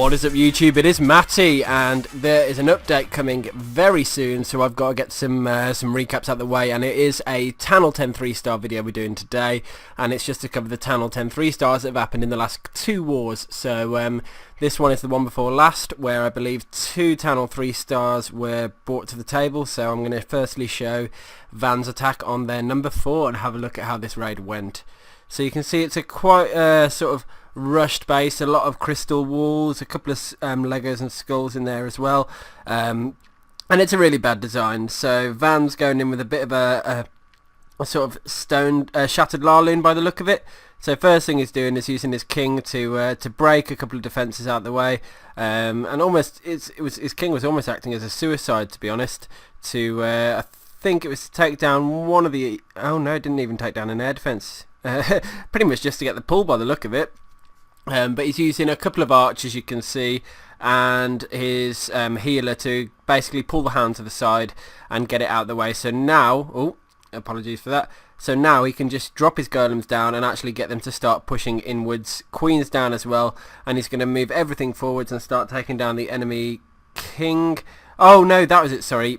What is up YouTube, it is Matty and there is an update coming very soon, so I've got to get some recaps out of the way, and it is a TH10 3-star video we're doing today, and it's just to cover the TH10 3-stars that have happened in the last 2 wars. So this one is the one before last, where I believe 2 TH10 3-stars were brought to the table. So I'm going to firstly show Van's attack on their number 4 and have a look at how this raid went. So you can see it's a quite sort of rushed base, a lot of crystal walls, a couple of Legos and skulls in there as well, and it's a really bad design. So Van's going in with a bit of a sort of stone shattered Larloon by the look of it. So first thing he's doing is using his king to break a couple of defences out of the way, and almost his king was almost acting as a suicide, to be honest, to I think it was to take down one of the, oh no, it didn't even take down an air defence, pretty much just to get the pull by the look of it. But he's using a couple of archers, you can see, and his healer to basically pull the hound to the side and get it out of the way. So now, oh, apologies for that. So now he can just drop his golems down and actually get them to start pushing inwards. Queen's down as well, and he's going to move everything forwards and start taking down the enemy king. Oh no, that was it, sorry.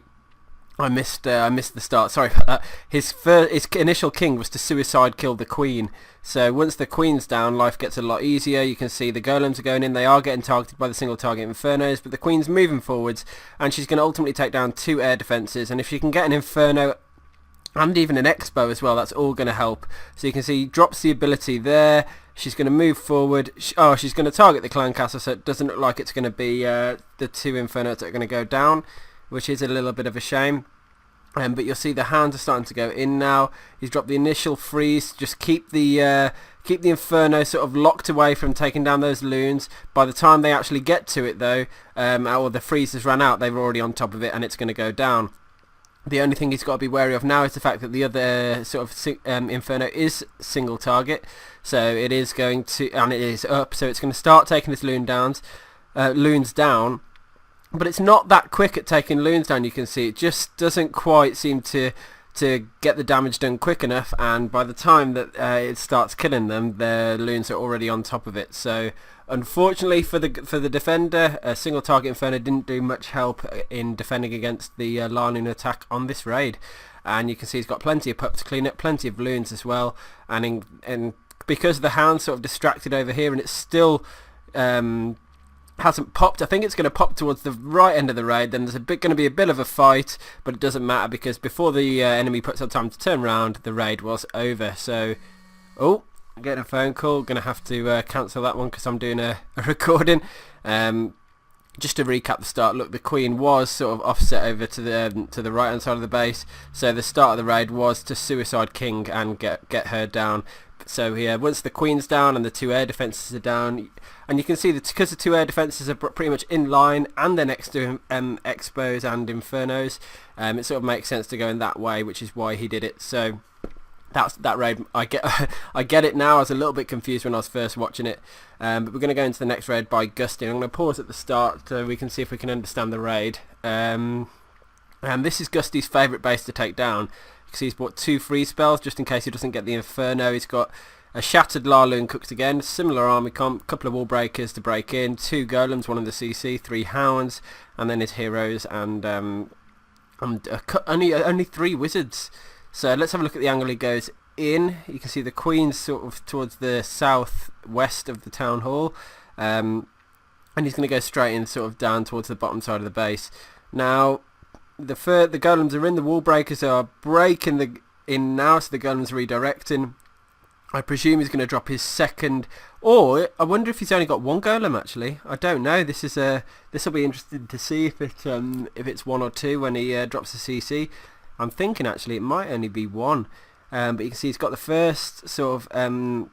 I missed the start. Sorry about that. His initial king was to suicide kill the queen. So once the queen's down, life gets a lot easier. You can see the golems are going in. They are getting targeted by the single target infernos, but the queen's moving forwards, and she's going to ultimately take down 2 air defences. And if she can get an inferno and even an expo as well, that's all going to help. So you can see he drops the ability there. She's going to move forward. She's going to target the clan castle, so it doesn't look like it's going to be the 2 infernos that are going to go down, which is a little bit of a shame. But you'll see the hounds are starting to go in now. He's dropped the initial freeze. Just keep the inferno sort of locked away from taking down those loons. By the time they actually get to it though, or the freeze has run out, they're already on top of it and it's going to go down. The only thing he's got to be wary of now is the fact that the other sort of inferno is single target, so it is going to, and it is up, so it's going to start taking his loons down. But it's not that quick at taking loons down. You can see it just doesn't quite seem to get the damage done quick enough, and by the time that it starts killing them, the loons are already on top of it. So unfortunately for the defender, a single target inferno didn't do much help in defending against the Larloon attack on this raid. And you can see he's got plenty of pups to clean up, plenty of loons as well, and because the hound's sort of distracted over here, and it's still hasn't popped. I think it's going to pop towards the right end of the raid. Then there's going to be a bit of a fight, but it doesn't matter because before the enemy puts up time to turn around, the raid was over. So, oh, I'm getting a phone call. Going to have to cancel that one because I'm doing a recording. Just to recap the start, look, the queen was sort of offset over to the right hand side of the base. So the start of the raid was to suicide king and get her down. So here, once the queen's down and the 2 air defences are down, and you can see that because the 2 air defences are pretty much in line and they're next to expos and infernos, it sort of makes sense to go in that way, which is why he did it. So that's that raid. I get it now. I was a little bit confused when I was first watching it, but we're going to go into the next raid by Gusty. I'm going to pause at the start so we can see if we can understand the raid. And this is Gusty's favourite base to take down. He's bought 2 free spells just in case he doesn't get the inferno. He's got a shattered Larloon cooked again, similar army comp, couple of wall breakers to break in, 2 golems, 1 in the CC, 3 hounds, and then his heroes, and only 3 wizards. So let's have a look at the angle he goes in. You can see the queen's sort of towards the southwest of the town hall, and he's going to go straight in, sort of down towards the bottom side of the base. Now the golems are in, the wall breakers are breaking in now, so the golems are redirecting. I presume he's going to drop his second, or I wonder if he's only got 1 golem actually. I don't know. This will be interesting to see if it's 1 or 2 when he drops the CC. I'm thinking actually it might only be 1, but you can see he's got the first sort of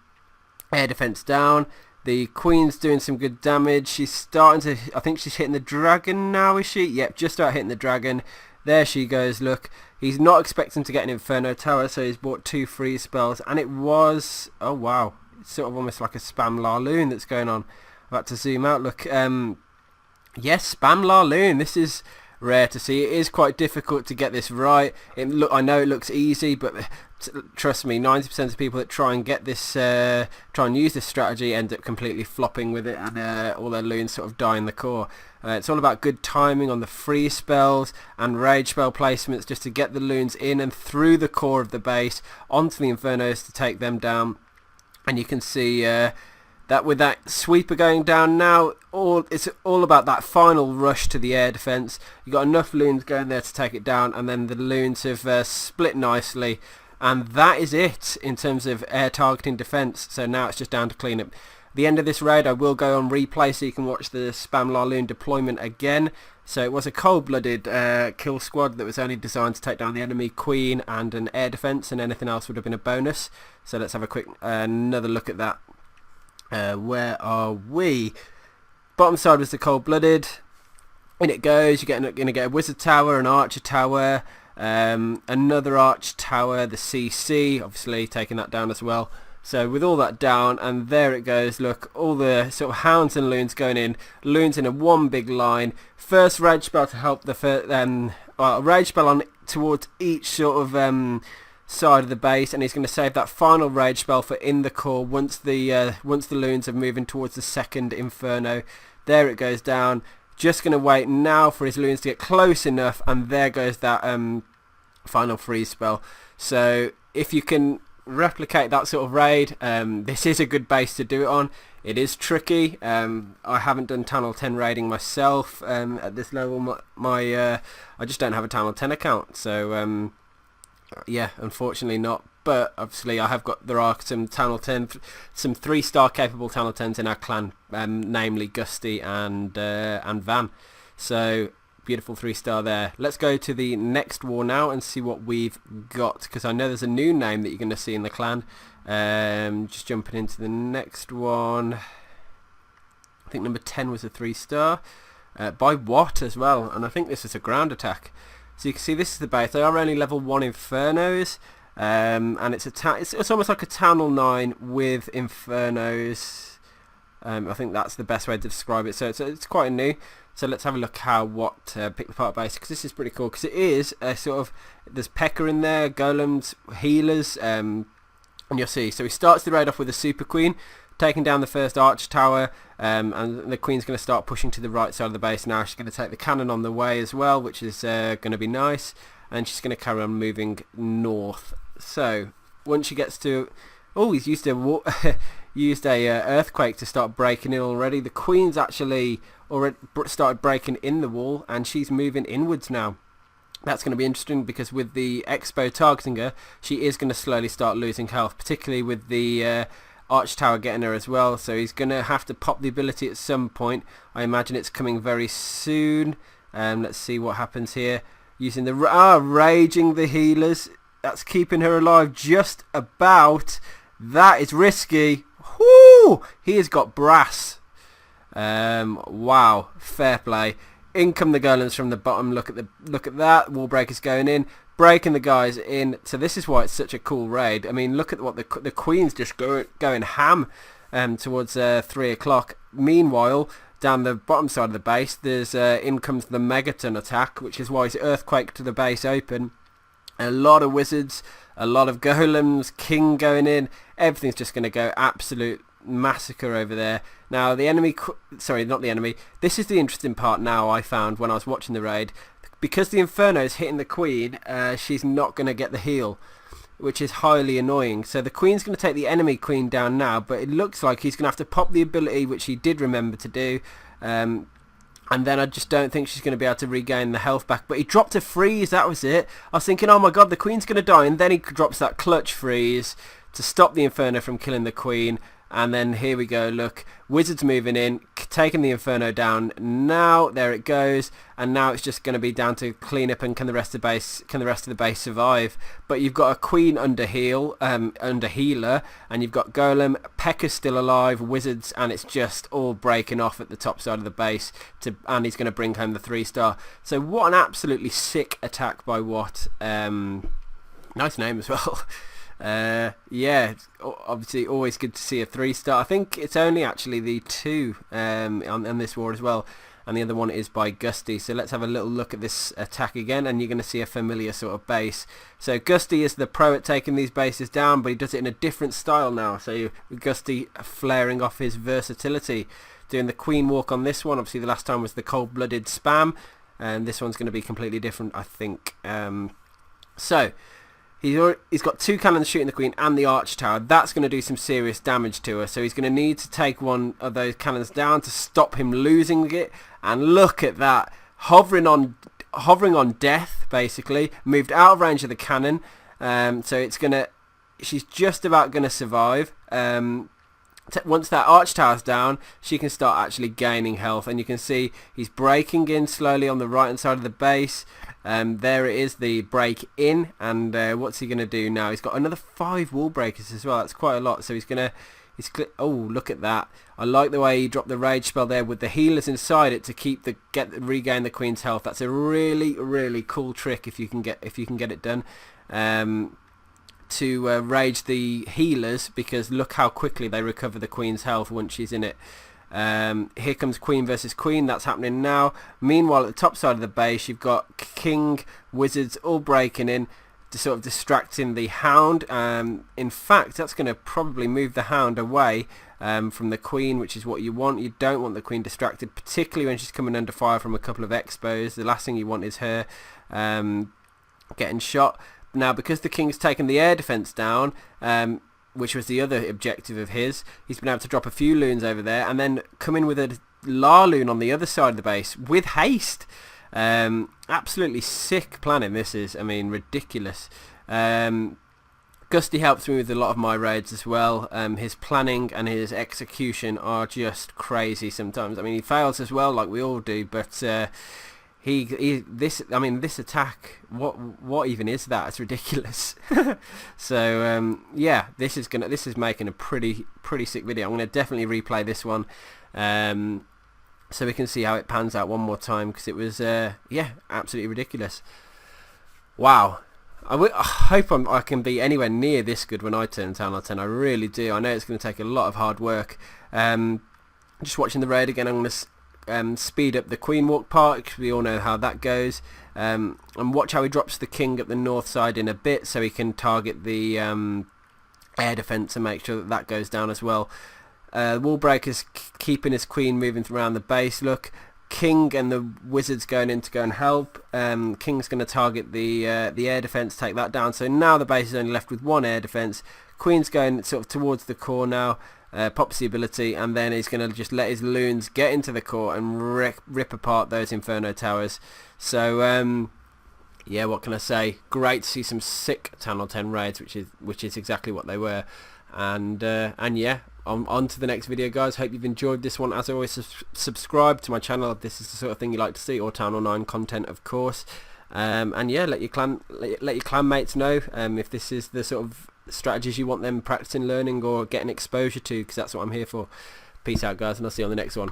air defense down. The queen's doing some good damage. She's starting to, I think she's hitting the dragon now, is she? Yep, just about hitting the dragon. There she goes, look. He's not expecting to get an Inferno Tower, so he's bought 2 free spells. And it was, oh wow, it's sort of almost like a spam Larloon that's going on. I'm about to zoom out, look. Yes, spam Larloon. This is rare to see. It is quite difficult to get this right. I know it looks easy, but trust me, 90% of people that try and get this, try and use this strategy end up completely flopping with it, and all their loons sort of die in the core. It's all about good timing on the freeze spells and rage spell placements just to get the loons in and through the core of the base onto the Infernos to take them down. And you can see that with that sweeper going down now, it's all about that final rush to the air defense. You've got enough loons going there to take it down, and then the loons have split nicely. And that is it in terms of air targeting defense. So now it's just down to clean up. At the end of this raid I will go on replay so you can watch the Spam Loon deployment again. So it was a cold-blooded kill squad that was only designed to take down the enemy queen and an air defense, and anything else would have been a bonus. So let's have a quick another look at that. Where are we? Bottom side was the cold-blooded. In it goes. You're going to get a wizard tower, an archer tower, another arch tower, the CC, obviously taking that down as well. So with all that down, and there it goes, look, all the sort of hounds and loons going in, loons in a one big line. First rage spell to help the rage spell on towards each sort of side of the base, and he's going to save that final rage spell for in the core once the loons are moving towards the second Inferno. There it goes down. Just going to wait now for his loons to get close enough, and there goes that final freeze spell. So if you can replicate that sort of raid, this is a good base to do it on. It is tricky. I haven't done Channel 10 raiding myself at this level. I just don't have a Channel 10 account, so yeah, unfortunately not. But obviously there are some Channel 10, some 3-star capable Channel 10s in our clan, namely Gusty and Van. So beautiful 3-star there. Let's go to the next war now and see what we've got, because I know there's a new name that you're going to see in the clan. Just jumping into the next one. I think number 10 was a 3-star by Watt as well, and I think this is a ground attack. So you can see this is the base. They are only level 1 Infernos, and it's almost like a Channel 9 with Infernos. I think that's the best way to describe it. So it's quite new. So let's have a look how Watt picked apart base, because this is pretty cool, because it is a sort of, there's P.E.K.K.A in there, golems, healers, and you'll see. So he starts the raid off with a super queen, taking down the first arch tower, and the queen's going to start pushing to the right side of the base now. She's going to take the cannon on the way as well, which is going to be nice, and she's going to carry on moving north. So once she gets to, oh, he's used a earthquake to start breaking in already. The queen's actually already started breaking in the wall, and she's moving inwards now. That's going to be interesting, because with the Expo targeting her, she is going to slowly start losing health, particularly with the arch tower getting her as well. So he's going to have to pop the ability at some point. I imagine it's coming very soon. Let's see what happens here. Using the raging the healers. That's keeping her alive just about. That is risky. Whoo! He has got brass. Wow, fair play. In come the golems from the bottom. Look at that. Wall breakers going in, breaking the guys in. So this is why it's such a cool raid. I mean, look at what the queen's just going ham towards 3 o'clock. Meanwhile, down the bottom side of the base, there's in comes the megaton attack, which is why it's earthquake to the base open. A lot of wizards, a lot of golems, king going in. Everything's just going to go absolute massacre over there. Now the enemy, sorry, not the enemy. This is the interesting part now. I found when I was watching the raid, because the Inferno is hitting the queen, she's not going to get the heal, which is highly annoying. So the queen's going to take the enemy queen down now, but it looks like he's going to have to pop the ability, which he did remember to do. And then I just don't think she's going to be able to regain the health back. But he dropped a freeze, that was it. I was thinking, oh my god, the queen's going to die. And then he drops that clutch freeze to stop the Inferno from killing the queen. And then here we go, look, wizards moving in, taking the Inferno down. Now there it goes, and now it's just going to be down to clean up and can the rest of the base survive. But you've got a queen under healer, and you've got golem, P.E.K.K.A still alive, wizards, and it's just all breaking off at the top side of the base. And he's going to bring home the 3-star. So what an absolutely sick attack by Watt. Nice name as well. Yeah, obviously always good to see a 3-star. I think it's only actually the 2 on this war as well. and the other one is by Gusty. So let's have a little look at this attack again, and you're going to see a familiar sort of base. So Gusty is the pro at taking these bases down, but he does it in a different style now. So Gusty flaring off his versatility, doing the queen walk on this one. Obviously the last time was the cold-blooded spam, and this one's going to be completely different, I think. So he's got 2 cannons shooting the queen and the arch tower. That's going to do some serious damage to her, so he's going to need to take one of those cannons down to stop him losing it. And look at that, hovering on death, basically. Moved out of range of the cannon, so she's just about going to survive. Once that arch tower's down, she can start actually gaining health, and you can see he's breaking in slowly on the right hand side of the base. There it is, the break in, and what's he going to do now? He's got another 5 wall breakers as well. That's quite a lot. So oh, look at that. I like the way he dropped the rage spell there with the healers inside it to regain the queen's health. That's a really, really cool trick if you can get it done. To rage the healers, because look how quickly they recover the queen's health once she's in it. Here comes queen versus queen. That's happening now. Meanwhile, at the top side of the base, you've got king, wizards all breaking in, sort of distracting the hound. In fact, that's going to probably move the hound away from the queen, which is what you want. You don't want the queen distracted, particularly when she's coming under fire from a couple of expos. The last thing you want is her getting shot. Now, because the king's taken the air defense down, which was the other objective of his, he's been able to drop a few loons over there and then come in with a La loon on the other side of the base with haste. Absolutely sick planning this is. I mean, ridiculous. Gusty helps me with a lot of my raids as well. His planning and his execution are just crazy sometimes. I mean, he fails as well, like we all do, but this attack, what even is that? It's ridiculous. So yeah, this is making a pretty sick video. I'm going to definitely replay this one, so we can see how it pans out one more time, because it was yeah, absolutely ridiculous. Wow. I hope I can be anywhere near this good when I turn Town Hall 10. I really do. I know it's going to take a lot of hard work. Just watching the raid again, I'm going to speed up the queen walk part, because we all know how that goes, and watch how he drops the king at the north side in a bit, so he can target the air defense and make sure that goes down as well. Wall breakers keeping his queen moving around the base. Look, king and the wizards going in to go and help. King's going to target the air defense, take that down, so now the base is only left with 1 air defense. Queen's going sort of towards the core now. Pops the ability, and then he's going to just let his loons get into the core and rip apart those inferno towers. So yeah, what can I say? Great to see some sick Town Hall 10 raids, which is exactly what they were. And yeah, on to the next video, guys. Hope you've enjoyed this one. As always, subscribe to my channel if this is the sort of thing you like to see, or Town Hall 9 content, of course. And yeah, let your clan mates know if this is the sort of strategies you want them practicing, learning, or getting exposure to, because that's what I'm here for. Peace out, guys, and I'll see you on the next one.